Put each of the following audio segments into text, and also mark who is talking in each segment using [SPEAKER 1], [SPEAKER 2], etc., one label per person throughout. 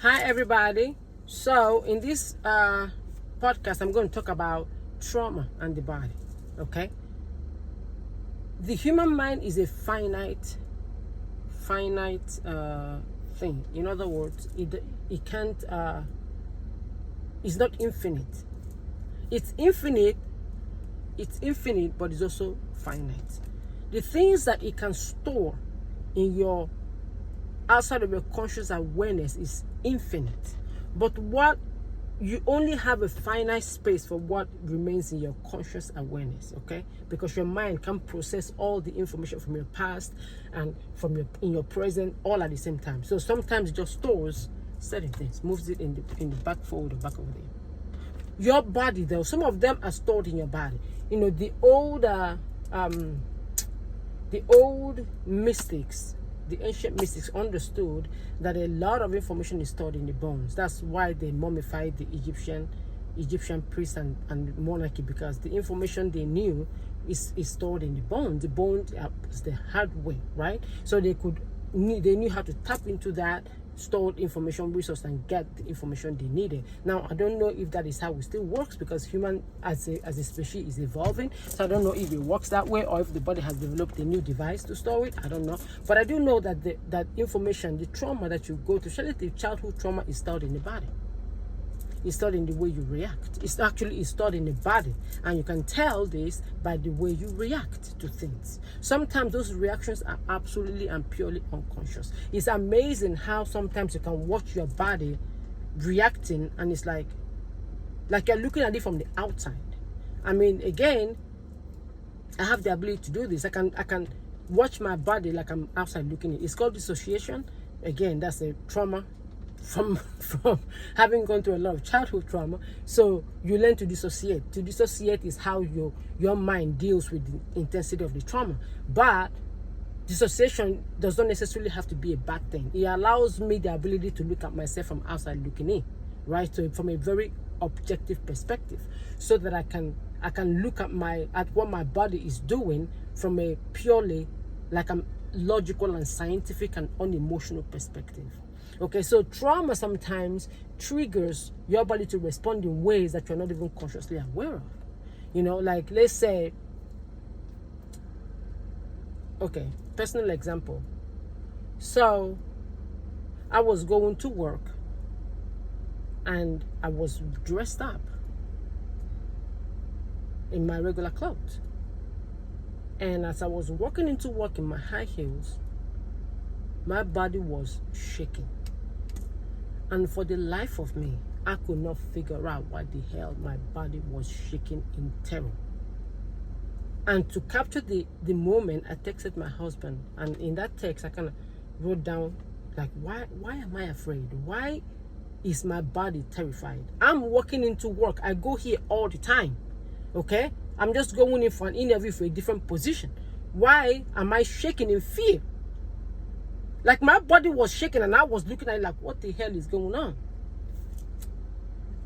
[SPEAKER 1] Hi, everybody. So, in this podcast, I'm going to talk about trauma and the body. Okay, the human mind is a finite thing. In other words, it can't. It's not infinite. It's infinite. It's infinite, but it's also finite. The things that it can store in your outside of your conscious awareness is infinite, but what you only have a finite space for what remains in your conscious awareness. Okay, because your mind can process all the information from your past and from your in your present all at the same time. So sometimes it just stores certain things, moves it in the back forward or back over there. Your body, though, some of them are stored in your body. The old mystics, the ancient mystics understood that a lot of information is stored in the bones. That's why they mummified the Egyptian priests and monarchy, because the information they knew is stored in the bone. The bone is the hardware, right? So they knew how to tap into that stored information resource and get the information they needed. Now, I don't know if that is how it still works, because human as a species is evolving. So I don't know if it works that way or if the body has developed a new device to store it. I don't know. But I do know that that information, the trauma that you go to, especially the childhood trauma, is stored in the body. It's stored in the way you react. It's stored in the body, and you can tell this by the way you react to things. Sometimes those reactions are absolutely and purely unconscious. It's amazing how sometimes you can watch your body reacting, and it's like you're looking at it from the outside. I mean, again, I have the ability to do this. I can watch my body like I'm outside looking at it. It's called dissociation. Again, that's a trauma from having gone through a lot of childhood trauma. So you learn to dissociate. To dissociate is how your mind deals with the intensity of the trauma. But dissociation does not necessarily have to be a bad thing. It allows me the ability to look at myself from outside looking in, right? So from a very objective perspective, so that I can look at what my body is doing from a purely logical and scientific and unemotional perspective. Okay, so trauma sometimes triggers your body to respond in ways that you're not even consciously aware of. Like, let's say, okay, personal example. So I was going to work and I was dressed up in my regular clothes. And as I was walking into work in my high heels, my body was shaking. And for the life of me, I could not figure out why the hell my body was shaking in terror. And to capture the moment, I texted my husband. And in that text, I kind of wrote down, like, why am I afraid? Why is my body terrified? I'm walking into work. I go here all the time, okay? I'm just going in for an interview for a different position. Why am I shaking in fear? Like, my body was shaking, and I was looking at it like, what the hell is going on?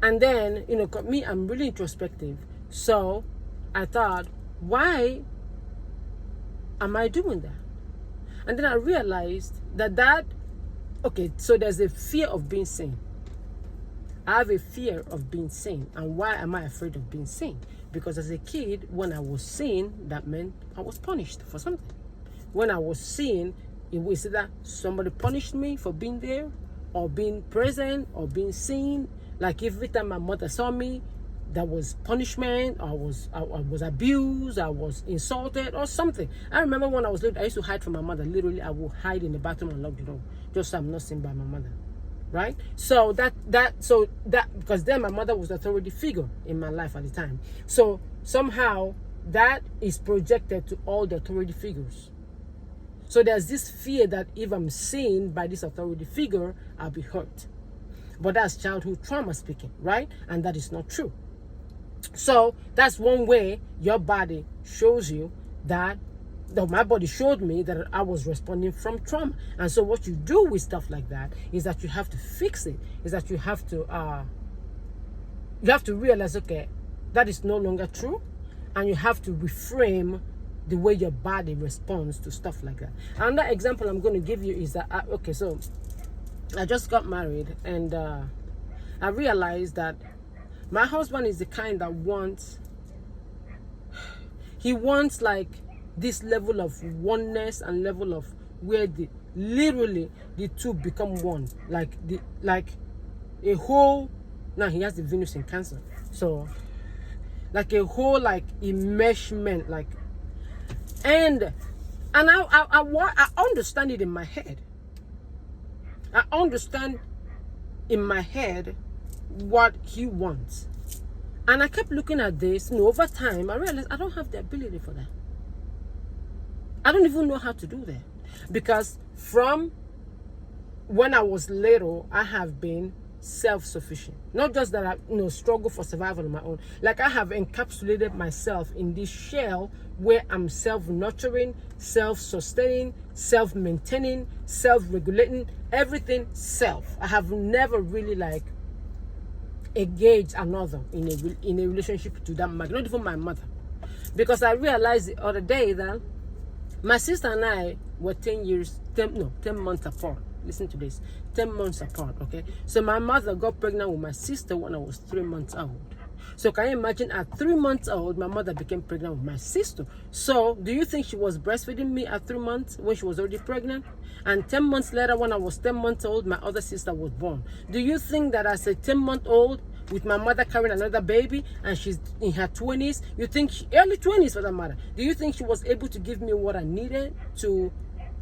[SPEAKER 1] And then, me, I'm really introspective. So I thought, why am I doing that? And then I realized okay, so there's a fear of being seen. I have a fear of being seen. And why am I afraid of being seen? Because as a kid, when I was seen, that meant I was punished for something. When I was seen, it was either somebody punished me for being there, or being present, or being seen. Like, every time my mother saw me, that was punishment. I was abused, I was insulted, or something. I remember when I was little, I used to hide from my mother. Literally, I would hide in the bathroom and lock the door, just so I'm not seen by my mother. Right? So that because then my mother was the authority figure in my life at the time. So somehow that is projected to all the authority figures. So there's this fear that if I'm seen by this authority figure, I'll be hurt. But that's childhood trauma speaking, right? And that is not true. So that's one way your body shows you that my body showed me that I was responding from trauma. And so what you do with stuff like that is that you have to fix it. Is that you have to realize, okay, that is no longer true, and you have to reframe the way your body responds to stuff like that. Another example I'm going to give you is that, okay, so I just got married, and I realized that my husband is the kind that wants like this level of oneness and level of where literally the two become one, like a whole. Now he has the Venus in Cancer, so like a whole like enmeshment, like, and I understand it in my head. I understand in my head what he wants. And I kept looking at this, and over time, I realized I don't have the ability for that. I don't even know how to do that. Because from when I was little, I have been self-sufficient. Not just that I struggle for survival on my own. Like, I have encapsulated myself in this shell where I'm self-nurturing, self-sustaining, self-maintaining, self-regulating, everything self. I have never really like engaged another in a relationship to that matter, not even my mother. Because I realized the other day that my sister and I were 10 months apart. Listen to this, 10 months apart, okay? So my mother got pregnant with my sister when I was 3 months old. So can you imagine, at 3 months old, my mother became pregnant with my sister. So do you think she was breastfeeding me at 3 months when she was already pregnant? And 10 months later, when I was 10 months old, my other sister was born. Do you think that as a 10-month-old, with my mother carrying another baby, and she's in her 20s, you think early 20s for that matter, do you think she was able to give me what I needed to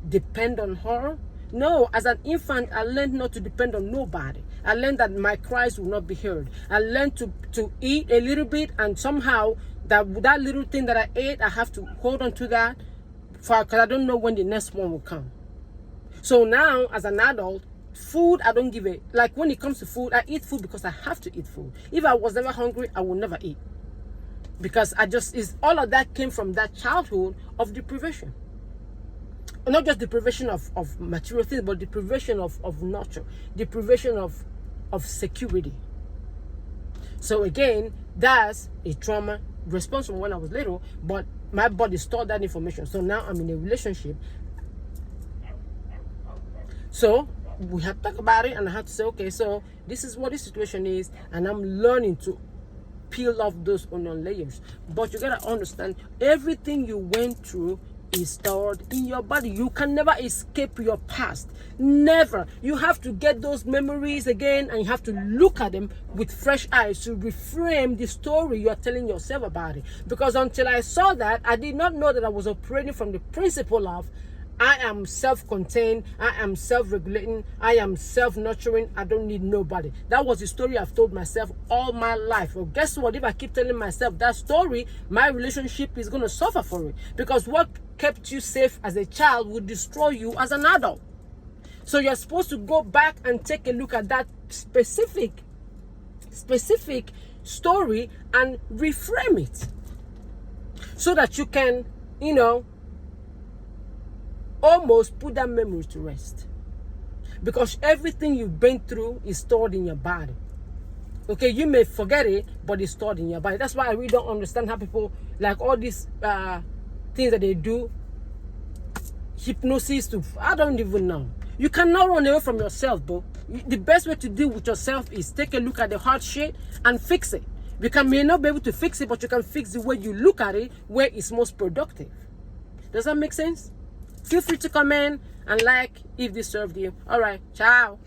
[SPEAKER 1] depend on her? No. As an infant, I learned not to depend on nobody. I learned that my cries will not be heard. I learned to eat a little bit, and somehow that little thing that I ate, I have to hold on to that because I don't know when the next one will come. So now, as an adult, food, I don't give it. Like, when it comes to food, I eat food because I have to eat food. If I was never hungry, I would never eat. Because all of that came from that childhood of deprivation. Not just deprivation of material things, but deprivation of nurture, deprivation of security. So again, that's a trauma response from when I was little, but my body stored that information. So now I'm in a relationship. So we have to talk about it, and I have to say, okay, so this is what the situation is, and I'm learning to peel off those onion layers. But you gotta understand, everything you went through is stored in your body. You can never escape your past. Never. You have to get those memories again, and you have to look at them with fresh eyes to reframe the story you are telling yourself about it. Because until I saw that, I did not know that I was operating from the principle of I am self-contained, I am self-regulating, I am self-nurturing, I don't need nobody. That was the story I've told myself all my life. Well, guess what? If I keep telling myself that story, my relationship is going to suffer for it. Because what kept you safe as a child will destroy you as an adult. So you're supposed to go back and take a look at that specific story and reframe it. So that you can, almost put that memory to rest. Because everything you've been through is stored in your body. Okay, you may forget it, but it's stored in your body. That's why I really don't understand how people, like all these things that they do, hypnosis I don't even know. You cannot run away from yourself, bro. The best way to deal with yourself is take a look at the hard shit and fix it. You may not be able to fix it, but you can fix the way you look at it, where it's most productive. Does that make sense? Feel free to comment and like if this served you. All right, ciao.